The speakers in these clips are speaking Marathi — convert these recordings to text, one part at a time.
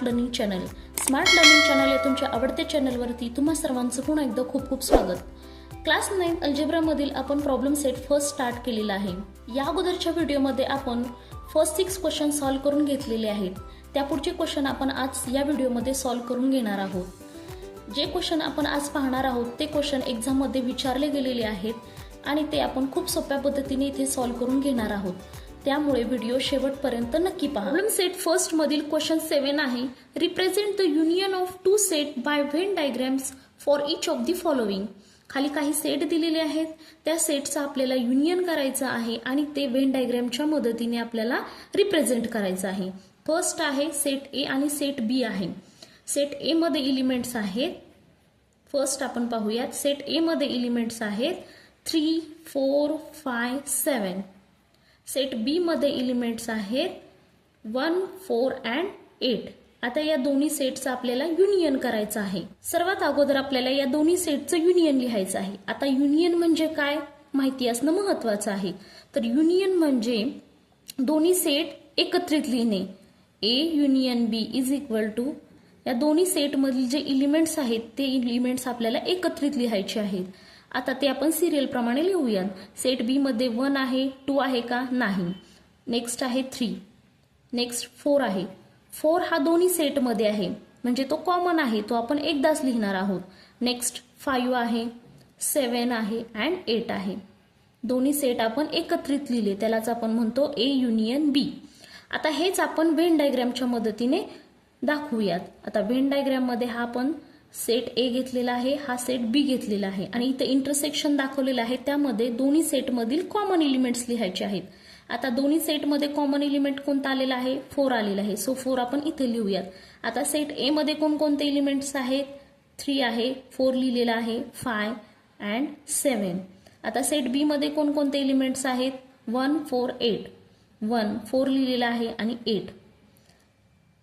Learning channel. Smart learning channel या तुमच्या आवडत्या चॅनलवरती तुम्हा सर्वांचं पुन्हा एकदा खूप खूप स्वागत. क्लास 9 अल्जेब्रामधील आपण प्रॉब्लेम सेट फर्स्ट स्टार्ट केलेला आहे. या अगोदरच्या व्हिडिओमध्ये आपण फर्स्ट 6 क्वेश्चन सॉल्व्ह करून घेतलेले आहेत. त्यापुढचे क्वेश्चन आपण आज या व्हिडिओमध्ये सॉल्व्ह करून घेणार आहोत. जे क्वेश्चन आपण आज पाहणार आहोत ते क्वेश्चन एक्झाममध्ये विचारले गेलेले आहेत आणि ते आपण खूप सोप्या पद्धतीने इथे सॉल्व्ह करून घेणार आहोत. त्यामुळे व्हिडिओ शेवटपर्यंत नक्की पहा. प्रॉब्लेम सेट फर्स्ट मधील क्वेश्चन 7 आहे. Represent the union of two set by Venn diagrams for each of the following. खाली काही सेट दिलेले आहेत, त्या सेटचा आपल्याला युनियन करायचं आहे आणि ते व्हेन डायग्रामच्या मदतीने आपल्याला रिप्रेझेंट करायचं आहे. फर्स्ट आहे सेट ए आणि सेट बी आहे. सेट ए मध्ये एलिमेंट्स आहेत. फर्स्ट आपण पाहूयात. सेट ए मध्ये एलिमेंट्स आहेत 3, 4, 5, 7. सेट बी मध्ये एलिमेंट्स आहेत 1, 4 and 8. आता या दोन्ही सेटचं आपल्याला युनियन करायचं आहे. सर्वात अगोदर आपल्याला या दोन्ही सेटचं युनियन लिहायचं आहे. आता युनियन म्हणजे काय माहिती असणं महत्वाचं आहे. तर युनियन म्हणजे दोन्ही सेट एकत्रित लिहिणे. A union B is equal to या दोन्ही सेटमधील जे एलिमेंट्स आहेत ते एलिमेंट्स आपल्याला एकत्रित लिहायचे आहेत. आता ते आपण सिरियल प्रमाणे लिहूयात. सेट बी मध्ये 1 आहे, 2 आहे का? नाही. नेक्स्ट आहे 3. नेक्स्ट 4 आहे. 4 हा दोन्ही सेटमध्ये आहे म्हणजे तो कॉमन आहे, तो आपण एकदाच लिहिणार आहोत. नेक्स्ट 5 आहे, 7 आहे अँड 8 आहे. दोन्ही सेट आपण एकत्रित लिहिले, त्यालाच आपण म्हणतो ए युनियन बी. आता हेच आपण व्हेन डायग्रामच्या मदतीने दाखवूयात. आता व्हेन डायग्राम मध्ये हा आपण सेट ए घेतलेला आहे, हा सेट बी घेतलेला आहे आणि इथे इंटरसेक्शन दाखवलेलं आहे. त्यामध्ये दोन्ही सेटमधील कॉमन एलिमेंट्स लिहायचे आहेत. आता दोन्ही सेटमध्ये कॉमन एलिमेंट कोणता आलेला आहे? 4 आलेला आहे. सो 4 आपण इथे लिहूयात. आता सेट ए मध्ये कोणकोणते एलिमेंट्स आहेत? 3 आहे, 4 लिहिलेला आहे, 5 अँड 7. आता सेट बी मध्ये कोणकोणते एलिमेंट्स आहेत? 1, 4, 8. 1, 4 लिहिलेला आहे आणि 8.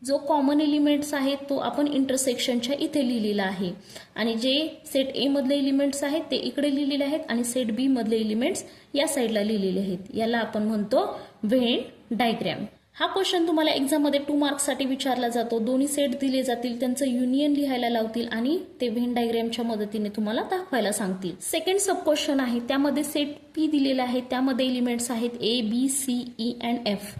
जो कॉमन एलिमेंट्स आहेत तो आपण इंटरसेक्शनच्या इथे लिहिलेला आहे आणि जे सेट ए मधले एलिमेंट्स आहेत ते इकडे लिहिलेले आहेत आणि सेट बी मधले एलिमेंट्स या साईडला लिहिलेले आहेत. याला आपण म्हणतो व्हेन डायग्राम. हा क्वेश्चन तुम्हाला एक्झाम मध्ये 2 मार्क्ससाठी विचारला जातो. दोन्ही सेट दिले जातील, त्यांचं युनियन लिहायला लावतील आणि ते व्हेन डायग्रामच्या मदतीने तुम्हाला दाखवायला सांगतील. सेकंड सब क्वेश्चन आहे, त्यामध्ये सेट पी दिलेला आहे, त्यामध्ये एलिमेंट्स आहेत A, B, C, E and F.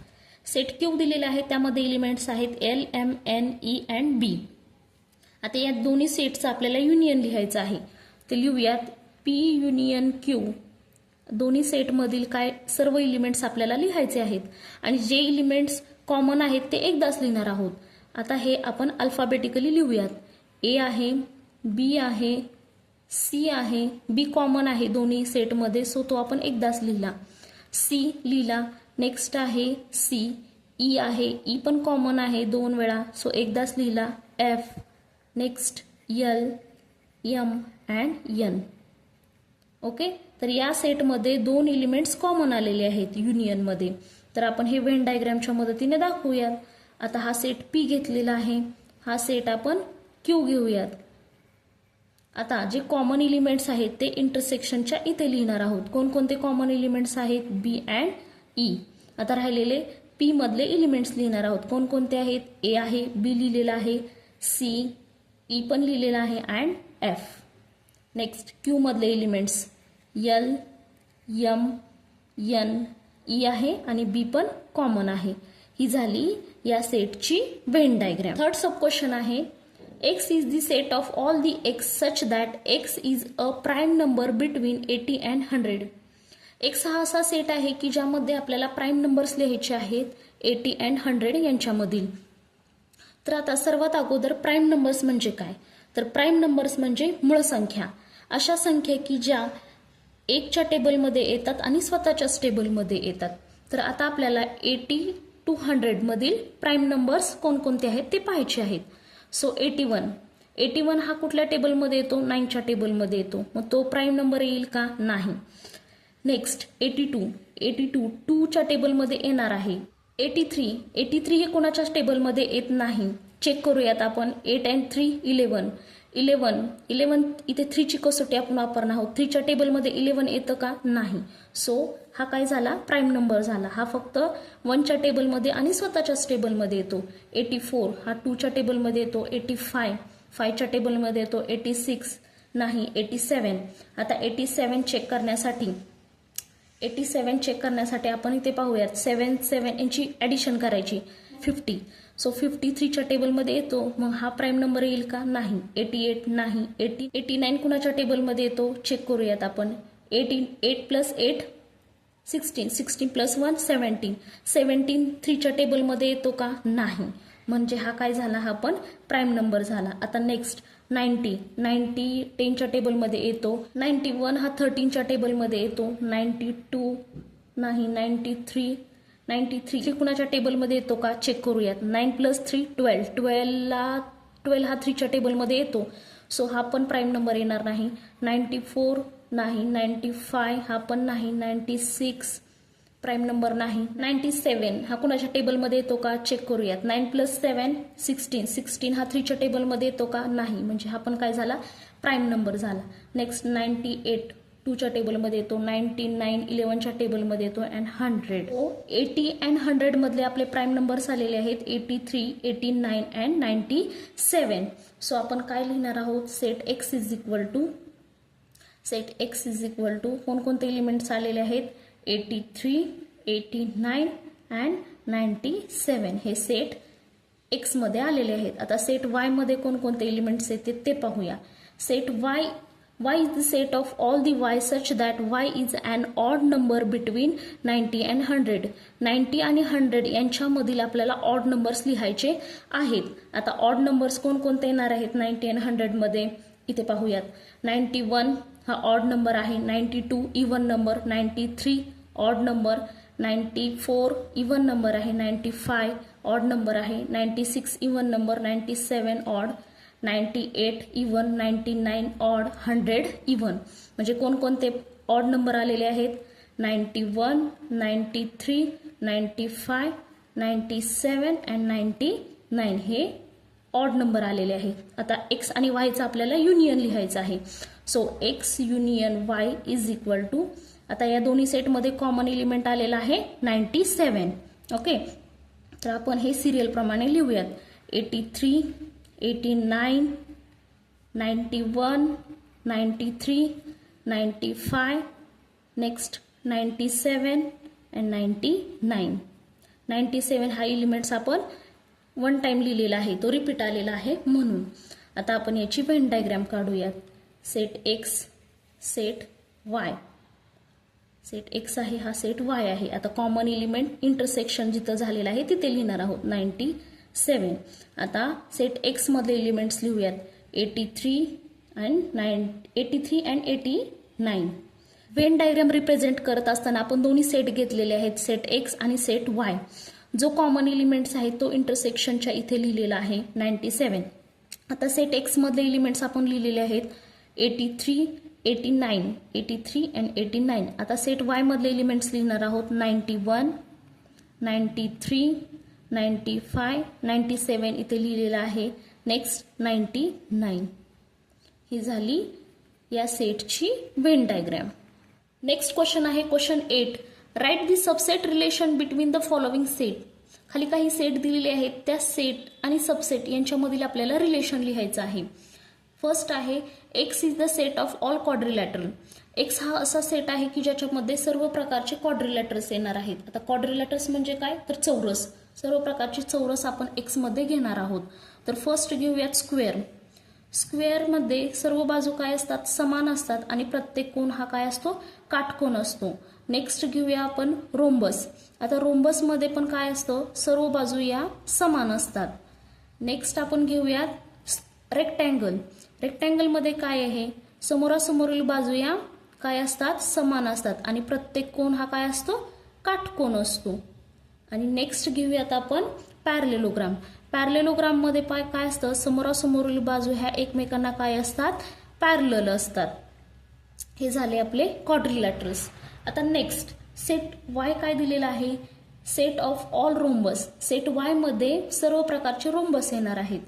Set Q दिलेला आहे, त्यामध्ये एलिमेंट्स आहेत L, M, N, E and B. आता या दोन्ही सेटचं आपल्याला युनियन लिहायचं आहे. ते लिहूयात पी युनियन क्यू. दोन्ही सेटमधील काय सर्व एलिमेंट्स आपल्याला लिहायचे आहेत आणि जे एलिमेंट्स कॉमन आहेत ते एकदाच लिहिणार आहोत. आता हे आपण अल्फाबेटिकली लिहूयात. ए आहे, बी आहे, सी आहे. बी कॉमन आहे दोन्ही सेटमध्ये, सो तो आपण एकदाच लिहिला. सी लिहिला. नेक्स्ट आहे सी. ई आहे, ई पण कॉमन आहे 2 वेळा, सो एकदाच लिहिला. F. Next L, M and N. Okay. तर या सेटमध्ये 2 एलिमेंट्स कॉमन आलेले आहेत युनियनमध्ये. तर आपण हे व्हेन डायग्रामच्या मदतीने दाखवूयात. आता हा सेट पी घेतलेला आहे, हा सेट आपण क्यू घेऊयात. आता जे कॉमन एलिमेंट्स आहेत ते इंटरसेक्शनच्या इथे लिहिणार आहोत. कोणकोणते कॉमन एलिमेंट्स आहेत? बी अँड ई. आता राहिलेले पी मधले एलिमेंट्स लिहिणार आहोत. कोणकोणते आहेत? ए आहे, बी लिहिलेला आहे, सी, ई पण लिहिलेला आहे अँड एफ. नेक्स्ट क्यू मधले elements L, M, N, E आहे आणि बी पण कॉमन आहे. ही झाली या सेटची Venn diagram. Third sub question आहे, X is the set of all the x such that x is a prime number between 80 and 100. X हा असा सेट आहे की ज्यामध्ये आपल्याला प्राईम नंबर्स लिहायचे आहेत 80 and 100 यांच्यामधील. तर आता सर्वात अगोदर प्राईम नंबर्स म्हणजे काय? तर प्राईम नंबर्स म्हणजे मूळ संख्या. अशा संख्या की ज्या 1च्या टेबलमध्ये येतात आणि स्वतःच्याच टेबलमध्ये येतात. तर आता आपल्याला 80 to 100 मधील प्राईम नंबर्स कोणकोणते आहेत ते पाहायचे आहेत. सो 81 हा कुठल्या टेबलमध्ये येतो? 9च्या टेबलमध्ये येतो. मग तो प्राईम नंबर येईल का? नाही. नेक्स्ट 82 2च्या टेबलमध्ये येणार आहे. 83 हे कोणाच्याच टेबलमध्ये येत नाही. चेक करूयात आपण. 8 and 3 11. 11 इथे 3ची कसोटी आपण वापरणार आहोत. 3च्या टेबलमध्ये 11 येतं का? नाही. सो हा काय झाला? प्राईम नंबर झाला. हा फक्त 1च्या टेबलमध्ये आणि स्वतःच्याच टेबलमध्ये येतो. 84 हा 2च्या टेबलमध्ये येतो. 85 5च्या टेबलमध्ये येतो. 86 नाही. 87 आता 87 चेक करण्यासाठी आपण इथे पाहूयात. 7 यांची ॲडिशन करायची. 50 सो 53च्या टेबलमध्ये येतो. मग हा प्राईम नंबर येईल का? नाही. 88 नाही. 89 कुणाच्या टेबलमध्ये येतो? चेक करूयात आपण. 8 + 8 16 + 1 17 3च्या टेबलमध्ये येतो का? नाही. म्हणजे हा काय झाला? हा पण प्राईम नंबर झाला. आता नेक्स्ट 90 10च्या टेबलमध्ये येतो. 91 हा 13च्या टेबलमध्ये येतो. 92 नाही. 93 कुणाच्या टेबलमध्ये येतो का? चेक करूयात. 9 + 3 12 हा 3च्या टेबलमध्ये येतो. सो हा पण प्राईम नंबर येणार नाही. 94 नाही. 95 हा पण नाही. 96 प्राईम नंबर नाही. 97 हा कुणाच्या टेबलमध्ये येतो का? चेक करूयात. 9 + 7 16 हा 3च्या टेबलमध्ये येतो का? नाही. म्हणजे हा पण काय झाला? प्राईम नंबर झाला. नेक्स्ट 98 2च्या टेबलमध्ये येतो. 99 11च्या टेबलमध्ये येतो. अँड 100 80 अँड 100 मधले आपले प्राईम नंबर्स आलेले आहेत. 83 89 अँड 97. सो आपण काय लिहिणार आहोत? Set X is equal to कोणकोणते एलिमेंट्स आलेले आहेत? 83 89 अँड 97 हे सेट एक्स मध्ये आलेले आहेत. आता सेट वाय मध्ये कोणकोणते एलिमेंट्स येतात ते पाहूया. Set Y is the set of all the Y such that Y is an odd number between 90 and 100. 90 आणि 100 यांच्यामधील आपल्याला ऑड नंबर्स लिहायचे आहेत. आता ऑड नंबर्स कोणकोणते येणार आहेत 90 अँड 100 मध्ये? इथे पाहूयात. 91 हा ऑड नंबर आहे. 92 even number. 93 odd number. 94 even number आहे. 95 ऑड नंबर आहे. 96 even number. 97 odd. 98 even. 99 odd. 100 even. म्हणजे कोणकोणते ऑड नंबर आलेले आहेत? 91 93 95 97 अँड 99 हे ऑड नंबर आलेले आहेत. आता एक्स आणि वायचं आपल्याला युनियन लिहायचं आहे. So X union Y is equal to, आता या दोन्ही सेटमध्ये कॉमन एलिमेंट आलेला आहे 97. ओके, तर आपण हे सिरियल प्रमाणे लिहूयात. 83 89 91 93 95 नेक्स्ट 97 अँड 99. 97 हा एलिमेंट्स आपण वन टाइम लिहिलेला आहे, तो रिपीट आलेला आहे म्हणून. आता आपण याची व्हेन डायग्राम काढूयात. Set x set Y. Set x आहे हा सेट वाय आहे. आता कॉमन एलिमेंट इंटरसेक्शन जिथं झालेलं आहे तिथे लिहिणार आहोत 97. आता सेट एक्स मधले एलिमेंट्स लिहूयात 83 अँड 89. व्हेन डायग्राम रिप्रेझेंट करत असताना आपण दोन्ही सेट घेतलेले आहेत, सेट एक्स आणि सेट वाय. जो कॉमन एलिमेंट्स आहे तो इंटरसेक्शनच्या इथे लिहिलेला आहे 97. आता सेट एक्स मधले एलिमेंट्स आपण लिहिलेले आहेत 83 89 अँड 89. आता सेट वाय मधले एलिमेंट्स लिहिणार आहोत 91 93 95 97 इथे लिहिलेला आहे. नेक्स्ट 99. ही झाली या सेटची व्हेन डायग्राम. नेक्स्ट क्वेश्चन आहे question 8. Write the subset relation between the following set. खाली काही सेट दिलेले आहेत, त्या सेट आणि सबसेट यांच्यामधील आपल्याला रिलेशन लिहायचं आहे. फर्स्ट आहे x is the set of all quadrilateral. X हा असा सेट आहे की ज्याच्यामध्ये सर्व प्रकारचे क्वाड्रिलॅटर्स येणार आहेत. आता क्वाड्रिलॅटर्स म्हणजे काय, तर चौरस. सर्व प्रकारचे चौरस आपण एक्स मध्ये घेणार आहोत. तर फर्स्ट घेऊयात स्क्वेअर. स्क्वेअरमध्ये सर्व बाजू काय असतात, समान असतात आणि प्रत्येक कोन हा काय असतो, काटकोन असतो. नेक्स्ट घेऊया आपण रोम्बस. आता रोम्बसमध्ये पण काय असतं, सर्व बाजू या समान असतात. नेक्स्ट आपण घेऊयात रेक्टँगल. रेक्टँगलमध्ये काय आहे, समोरासमोरील बाजू या काय असतात, समान असतात आणि प्रत्येक कोन हा काय असतो, काटकोन असतो. आणि नेक्स्ट घेऊयात आपण पॅरलेलोग्राम. पॅरलेलोग्राममध्ये काय असतं, समोरासमोरील बाजू ह्या एकमेकांना काय असतात, पॅरलल असतात. हे झाले आपले क्वाड्रिलॅटरल्स. आता नेक्स्ट सेट वाय काय दिलेला आहे, set of all rhombus. Set Y मध्ये सर्व प्रकारचे रोम्बस येणार आहेत.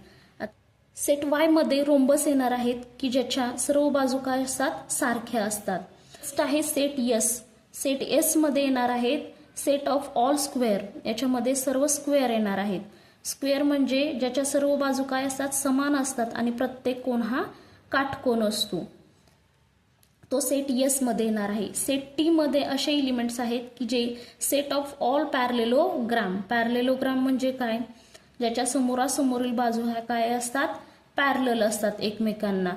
सेट वाय मध्ये रोम्बस येणार आहेत की ज्याच्या सर्व बाजू काय असतात, सारख्या असतात. नेक्स्ट आहे सेट एस. सेट एस मध्ये येणार आहेत सेट ऑफ ऑल स्क्वेअर. याच्यामध्ये सर्व स्क्वेअर येणार आहेत. स्क्वेअर म्हणजे ज्याच्या सर्व बाजू काय असतात, समान असतात आणि प्रत्येक कोन हा काटकोन असतो, तो सेट एस मध्ये येणार आहे. सेट टी मध्ये असे एलिमेंट्स आहेत की जे set of all parallelogram. Parallelogram म्हणजे काय, ज्याच्या समोरासमोरील बाजू ह्या काय असतात, पॅरलल असतात एकमेकांना,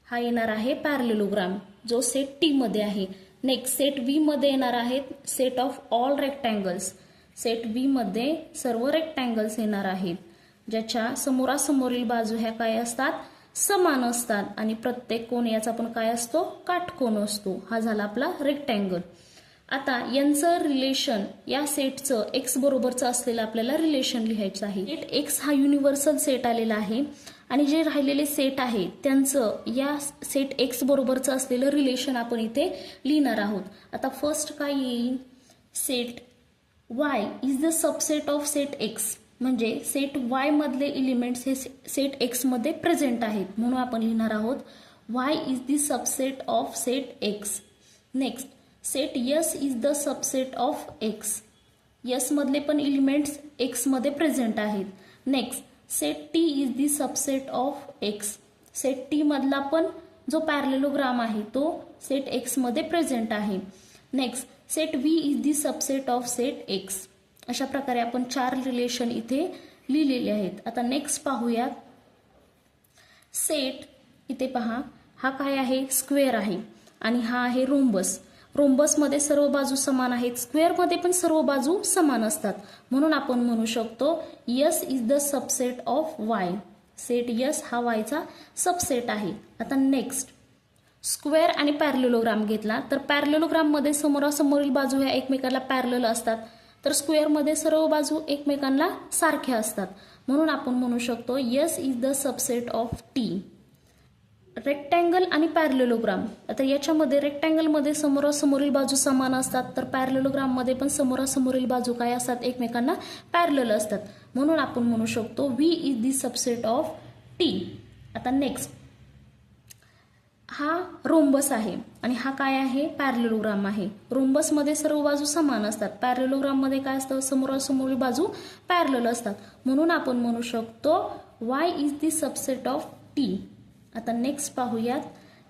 हा येणार आहे पॅरलेलोग्राम, जो सेट टी मध्ये आहे. नेक्स्ट सेट व्ही मध्ये येणार आहेत set of all rectangles. Set V मध्ये सर्व रेक्टँगल्स येणार आहेत, ज्याच्या समोरासमोरील बाजू ह्या काय असतात, समान असतात आणि प्रत्येक कोन याचा पण काय असतो, काटकोन असतो. हा झाला आपला रेक्टँगल. आता यांचं रिलेशन, या सेटचं एक्स बरोबरचं असलेलं आपल्याला रिलेशन लिहायचं आहे. सेट एक्स हा युनिव्हर्सल सेट आलेला आहे आणि जे राहिलेले सेट आहे त्यांचं या सेट एक्स बरोबरचं असलेलं रिलेशन आपण इथे लिहिणार आहोत. आता फर्स्ट काय येईल, set Y is the subset of set x. म्हणजे सेट वाय मधले एलिमेंट्स हे सेट एक्स मध्ये प्रेझेंट आहेत, म्हणून आपण लिहिणार आहोत Y is the subset of set x. Next set yes is the subset of x. Yes मधले पण एलिमेंट्स एक्स मध्ये प्रेझेंट आहेत. Next set T is the subset of x. Set T मधला पण जो पॅरलेलोग्राम आहे तो सेट एक्स मध्ये प्रेझेंट आहे. Next set V is the subset of set x. अशा प्रकारे आपण 4 रिलेशन इथे लिहिलेले आहेत. आता नेक्स्ट पाहूयात सेट. इथे पहा, हा काय आहे, स्क्वेअर आहे आणि हा आहे रोम्बस. रोम्बसमध्ये सर्व बाजू समान आहेत, स्क्वेअरमध्ये पण सर्व बाजू समान असतात, म्हणून आपण म्हणू शकतो yes is the subset of Y. Set yes हा वायचा सबसेट आहे. आता नेक्स्ट स्क्वेअर आणि पॅरलेलोग्राम घेतला तर पॅरलेलोग्राममध्ये समोरासमोरील बाजू ह्या एकमेकाला पॅरलल असतात, तर स्क्वेअरमध्ये सर्व बाजू एकमेकांना सारख्या असतात, म्हणून आपण म्हणू शकतो yes is the subset of T. Rectangle आणि पॅरलेलोग्राम. आता याच्यामध्ये रेक्टँगलमध्ये समोरासमोरील बाजू समान असतात, तर पॅरलेलोग्राममध्ये पण समोरासमोरील बाजू काय असतात, एकमेकांना पॅरलल असतात, म्हणून आपण म्हणू शकतो V is the subset of T. आता नेक्स्ट हा रोम्बस आहे आणि हा काय आहे, पॅरलेलोग्राम आहे. रोम्बसमध्ये सर्व बाजू समान असतात, पॅरलेलोग्राममध्ये काय असतं, समोरासमोरील बाजू पॅरलल असतात, म्हणून आपण म्हणू शकतो Y is the subset of T. आता नेक्स्ट पाहूयात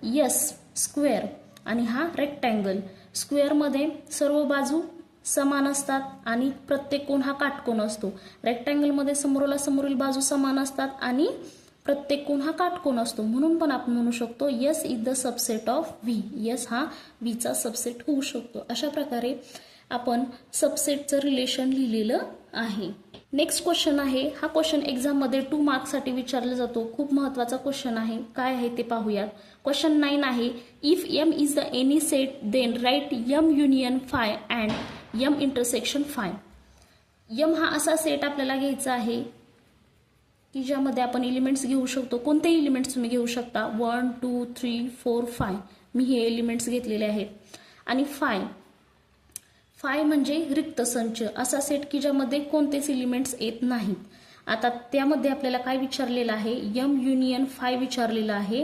यस स्क्वेअर आणि हा रेक्टँगल. स्क्वेअरमध्ये सर्व बाजू समान असतात आणि प्रत्येक कोन हा काटकोन असतो. रेक्टँगलमध्ये समोरील बाजू समान असतात आणि प्रत्येक कोन हा काटकोन असतो, म्हणून पण आपण म्हणू शकतो yes is the subset of V. Yes हा व्हीचा सबसेट होऊ शकतो. अशा प्रकारे आपण सबसेटचं रिलेशन लिहिलेलं आहे. नेक्स्ट क्वेश्चन आहे, हा क्वेश्चन एक्झाममध्ये 2 मार्क्ससाठी विचारला जातो. खूप महत्त्वाचा क्वेश्चन आहे. काय आहे ते पाहूयात. क्वेश्चन 9 आहे, if M is the any set then write M union phi and M intersection phi. एम हा असा सेट आपल्याला घ्यायचा आहे की ज्यामध्ये आपण एलिमेंट्स घेऊ शकतो. कोणतेही एलिमेंट्स तुम्ही घेऊ शकता. 1 2 3 4 5 मी हे एलिमेंट्स घेतलेले आहेत. आणि फाय म्हणजे रिक्त संच, असा सेट की ज्यामध्ये कोणतेच एलिमेंट्स येत नाहीत. आता त्यामध्ये आपल्याला काय विचारलेलं आहे, एम युनियन फाय विचारलेलं आहे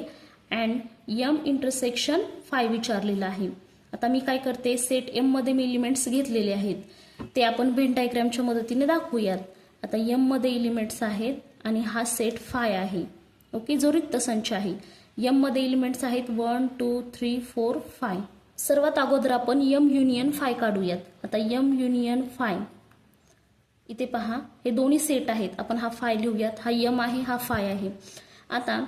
अँड एम इंटरसेक्शन फाय विचारलेलं आहे. आता मी काय करते, सेट एम मध्ये मी एलिमेंट्स घेतलेले आहेत, ते आपण व्हेन डायग्रामच्या मदतीने दाखवूयात. आता एम मध्ये एलिमेंट्स आहेत आणि हा सेट फाय आहे, ओके, जो रिक्त संच आहे. एम मध्ये एलिमेंट्स आहेत 1 2 3 4 5. सर्वात अगोदर आपण एम युनियन फाय काढूयात. आता एम युनियन फाय, इथे पहा हे दोन्ही सेट आहेत, आपण हा फाय लिहूयात. हा एम आहे, हा फाय आहे. आता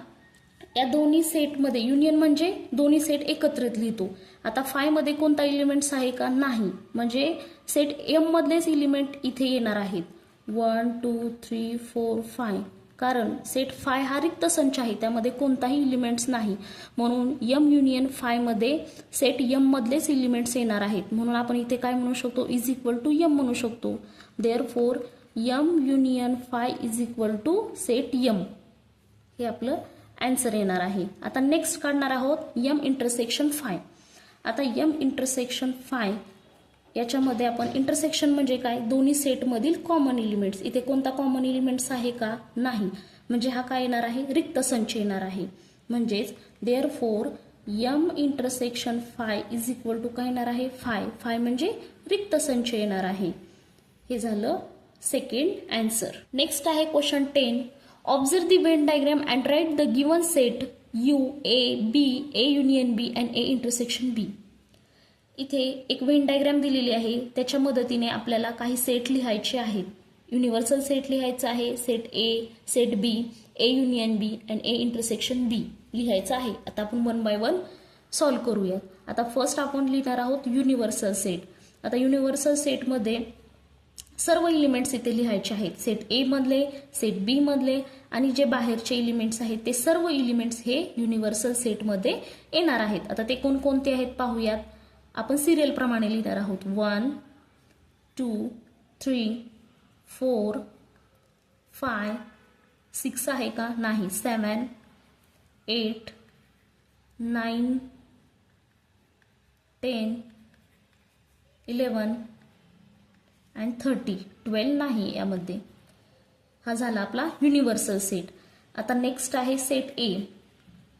या दोन्ही सेटमध्ये युनियन म्हणजे दोन्ही सेट एकत्रित लिहितो. आता फाय मध्ये कोणता एलिमेंट्स आहे का, नाही, म्हणजे सेट एम मधलेच एलिमेंट इथे येणार आहेत 1 2 3 4 5. कारण सेट फाय हा रिक्त संच आहे, त्यामध्ये कोणताही एलिमेंट्स नाही, म्हणून एम युनियन फाय मध्ये सेट एम मधलेच एलिमेंट्स येणार आहेत, म्हणून आपण इथे काय म्हणू शकतो, इज इक्वल टू एम म्हणू शकतो. Therefore M union phi is equal to set M, हे आपलं आन्सर येणार आहे. आता नेक्स्ट काढणार आहोत एम इंटरसेक्शन फाय. आता एम इंटरसेक्शन फाय याच्यामध्ये आपण इंटरसेक्शन म्हणजे काय, दोन्ही सेटमधील कॉमन एलिमेंट्स. इथे कोणता कॉमन एलिमेंट्स आहे का, नाही, म्हणजे हा काय येणार आहे, रिक्त संच येणार आहे. म्हणजेच therefore m intersection phi is equal to काय येणार आहे, फाय म्हणजे रिक्त संच येणार आहे. हे झालं सेकंड आन्सर. नेक्स्ट आहे question 10. Observe the Venn diagram and write the given set U A B A union B and A intersection B. इथे एक व्हेन डायग्राम दिलेली आहे, त्याच्या मदतीने आपल्याला काही सेट लिहायचे आहेत. युनिव्हर्सल सेट लिहायचा आहे, set A, set B, A union B and A intersection B लिहायचं आहे. आता आपण वन बाय वन सॉल्व्ह करूया. आता फर्स्ट आपण लिहिणार आहोत युनिव्हर्सल सेट. आता युनिव्हर्सल सेटमध्ये सर्व एलिमेंट्स इथे लिहायचे आहेत. सेट ए मधले, सेट बी मधले आणि जे बाहेरचे एलिमेंट्स आहेत ते सर्व एलिमेंट्स हे युनिव्हर्सल सेटमध्ये येणार आहेत. आता ते कोणकोणते आहेत पाहूयात. आपण सिरियल प्रमाणे लिहिणार आहोत. 1 2 3 4 5 6 आहे का, नाही. 7 8 9 10 11 अँड 30. 12 नाही यामध्ये. हा झाला आपला युनिव्हर्सल सेट. आता नेक्स्ट आहे सेट ए.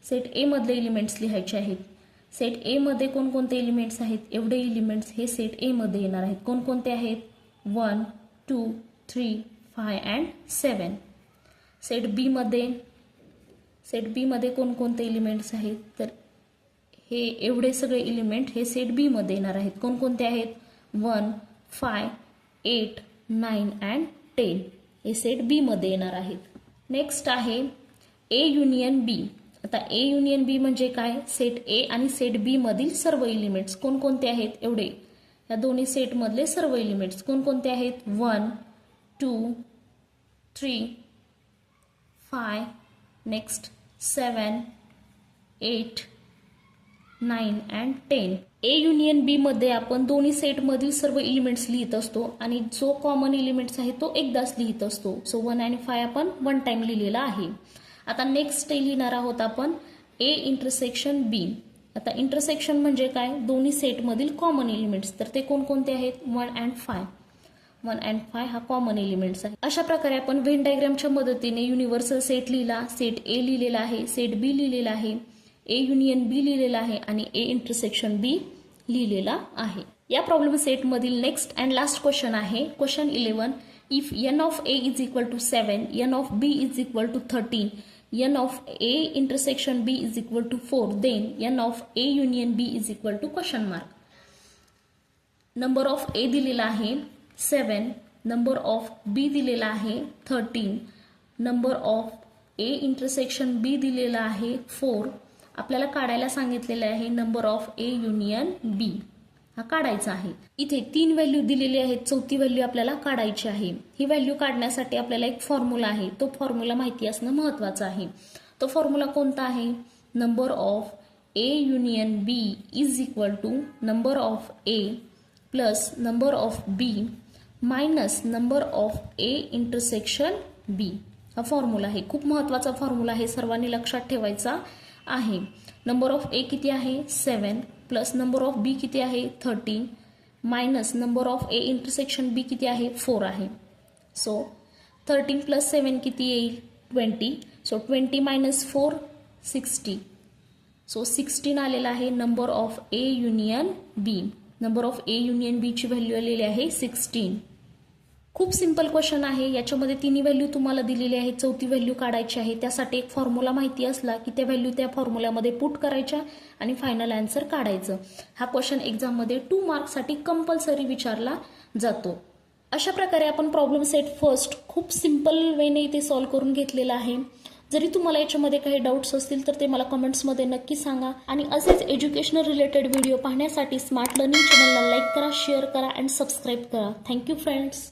सेट ए मधले एलिमेंट्स लिहायचे आहेत. सेट ए मध्ये कोणकोणते एलिमेंट्स आहेत, एवढे एलिमेंट्स हे सेट ए मध्ये येणार आहेत. कोणकोणते आहेत, 1 2 3 5 अँड 7. सेट बी मध्ये कोणकोणते एलिमेंट्स आहेत, तर हे एवढे सगळे एलिमेंट हे सेट बी मध्ये येणार आहेत. कोणकोणते आहेत, 1 5 8 9 अँड 10. हे सेट बी मध्ये येणार आहेत. नेक्स्ट आहे ए युनियन बी. आता ए युनियन बी म्हणजे काय, सेट ए आणि सेट बी मधील सर्व एलिमेंट्स कोणकोणते आहेत, एवढे या दोन्ही सेट मधले सर्व एलिमेंट्स कोणकोणते आहेत, 1 2 3 5 नेक्स्ट 7 8 9 अँड 10. ए युनियन बी मध्ये आपण दोन्ही सेटमधील सर्व एलिमेंट्स लिहित असतो आणि जो कॉमन एलिमेंट्स आहे तो एकदाच लिहित असतो. सो 1 आणि 5 आपण वन टाइम लिहिलेला आहे. आता नेक्स्ट लिहिणार आहोत आपण ए इंटरसेक्शन बी. आता इंटरसेक्शन म्हणजे काय, दोन्ही सेटमधील कॉमन एलिमेंट्स. तर ते कोणकोणते आहेत, 1 अँड 5. 1 अँड 5 हा कॉमन एलिमेंट्स आहे. अशा प्रकारे आपण व्हेन डायग्रामच्या मदतीने युनिव्हर्सल सेट लिहिला. सेट ए लिहिलेला आहे, सेट बी लिहिलेला आहे, ए युनियन बी लिहिलेला आहे आणि ए इंटरसेक्शन बी लिहिलेला आहे. या प्रॉब्लेम सेट मधील नेक्स्ट अँड लास्ट क्वेश्चन आहे question 11. If n of a is equal to 7, n of b is equal to 13, n of a intersection b is equal to 4, then n of a union b is equal to question mark. Number of a दिलेला आहे 7, नंबर ऑफ b दिलेला आहे 13, number of a intersection b दिलेला आहे 4. आपल्याला काढायला सांगितलेले आहे नंबर ऑफ ए युनियन बी. हा काढायचा आहे. इथे 3 व्हॅल्यू दिलेली आहेत, चौथी व्हॅल्यू आपल्याला काढायची आहे. ही व्हॅल्यू काढण्यासाठी आपल्याला एक फॉर्म्युला आहे, तो फॉर्म्युला माहिती असणं महत्वाचं आहे. तो फॉर्म्युला कोणता आहे, number of A union B is equal to number of A plus number of B minus number of A intersection B. हा फॉर्म्युला आहे, खूप महत्वाचा फॉर्म्युला आहे, सर्वांनी लक्षात ठेवायचा आहे. नंबर ऑफ ए किती आहे 7 प्लस नंबर ऑफ बी किती आहे 13 minus number of A intersection B किती आहे 4 आहे. सो 13 प्लस 7 किती येईल 20. So 20 minus 4 60. सो 16 आलेला आहे number of A union B. Number of A union B ची व्हॅल्यू आलेली आहे 16. खूप सिंपल क्वेश्चन आहे. याच्यामध्ये तिन्ही व्हॅल्यू तुम्हाला दिलेली आहे, चौथी व्हॅल्यू काढायची आहे. त्यासाठी एक फॉर्म्युला माहिती असला की त्या व्हॅल्यू त्या फॉर्म्युल्यामध्ये पुट करायच्या आणि फायनल आन्सर काढायचं. हा क्वेश्चन एक्झाममध्ये 2 मार्क्ससाठी कंपल्सरी विचारला जातो. अशा प्रकारे आपण प्रॉब्लेम सेट फर्स्ट खूप सिंपल वेने इथे सॉल्व्ह करून घेतलेला आहे. जरी तुम्हाला याच्यामध्ये काही डाऊट्स असतील तर ते मला कमेंट्समध्ये नक्की सांगा. आणि असेच एज्युकेशनल रिलेटेड व्हिडिओ पाहण्यासाठी स्मार्ट लर्निंग चॅनलला लाईक करा, शेअर करा अँड सबस्क्राईब करा. Thank you friends.